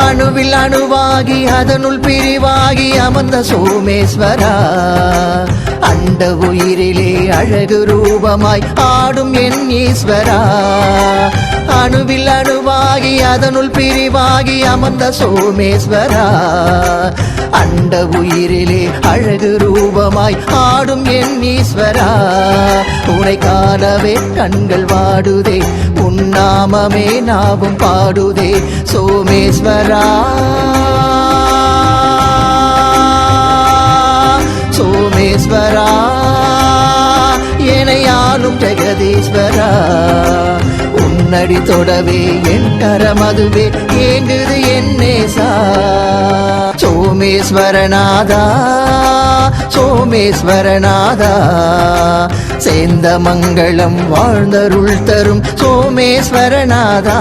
அணுவில் அணுவாகி அதனுள் பிரிவாகி அமர்ந்த சோமேஸ்வரா அண்ட உயிரிலே அழகு ரூபமாய் ஆடும் என் ஈஸ்வரா அணுவில் அணுவாகி அதனுள் பிரிவாகி அமர்ந்த சோமேஸ்வரா அண்ட உயிரிலே அழகு ரூபமாய் ஆடும் என் ஈஸ்வரா உனை காணவே கண்கள் வாடுதே உன்னாமமே நாவும் பாடுதே சோமேஸ்வரா சோமேஸ்வரா எனையாளும் ஜெகதீஸ்வரா உன்னடி தொடவே என் கரமதுவே ஏங்குது என் நேசா சோமேஸ்வரநாதா சோமேஸ்வரநாதா சேந்த மங்களம் வாழ்ந்தருள் தரும் சோமேஸ்வரநாதா